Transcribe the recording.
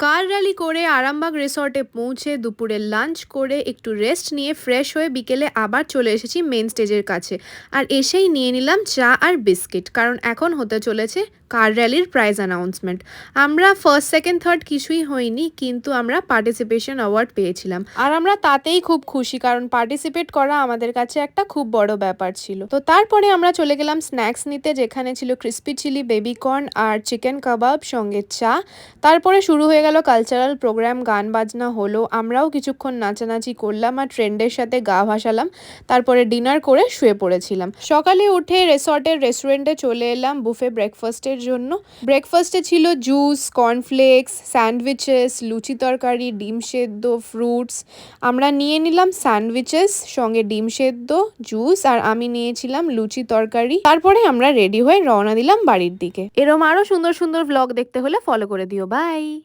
কার rally করে আরামবাগ রিসর্টে পৌঁছে দুপুরে লাঞ্চ করে একটু রেস্ট নিয়ে ফ্রেশ হয়ে বিকেলে আবার চলে এসেছি মেন স্টেজের কাছে। আর এসেই নিয়ে নিলাম চা আর বিস্কিট, কারণ এখন হতে চলেছে কার র্যালির প্রাইজ অ্যানাউন্সমেন্ট। আমরা ফার্স্ট সেকেন্ড থার্ড কিছুই হয়নি, কিন্তু আমরা পার্টিসিপেশন অ্যাওয়ার্ড পেয়েছিলাম আর আমরা তাতেই খুব খুশি, কারণ পার্টিসিপেট করা আমাদের কাছে একটা খুব বড় ব্যাপার ছিল। তো তারপরে আমরা চলে গেলাম স্ন্যাক্স নিতে, যেখানে ছিল ক্রিস্পি চিলি বেবিকর্ন আর চিকেন কাবাব সঙ্গে চা। তারপরে শুরু হয়ে গেল কালচারাল প্রোগ্রাম, গান বাজনা হলো, আমরাও কিছুক্ষণ নাচানাচি করলাম আর ট্রেন্ডের সাথে গা ভাসালাম। তারপরে ডিনার করে শুয়ে পড়েছিলাম। সকালে উঠে রিসর্টের রেস্টুরেন্টে চলে এলাম বুফে ব্রেকফাস্টের জন্য। ব্রেকফাস্টে ছিল জুস, কর্নফ্লেক্স, স্যান্ডউইচেস, লুচি তরকারি, ডিম সেদ্ধ, ফ্রুটস। আমরা নিয়ে নিলাম স্যান্ডউইচেস সঙ্গে ডিম সেদ্ধ, জুস, আর আমি নিয়েছিলাম লুচি তরকারি। তারপরে আমরা রেডি হয়ে রওনা দিলাম বাড়ির দিকে। এরম আরো সুন্দর সুন্দর ভ্লগ দেখতে হলে ফলো করে দিও। বাই।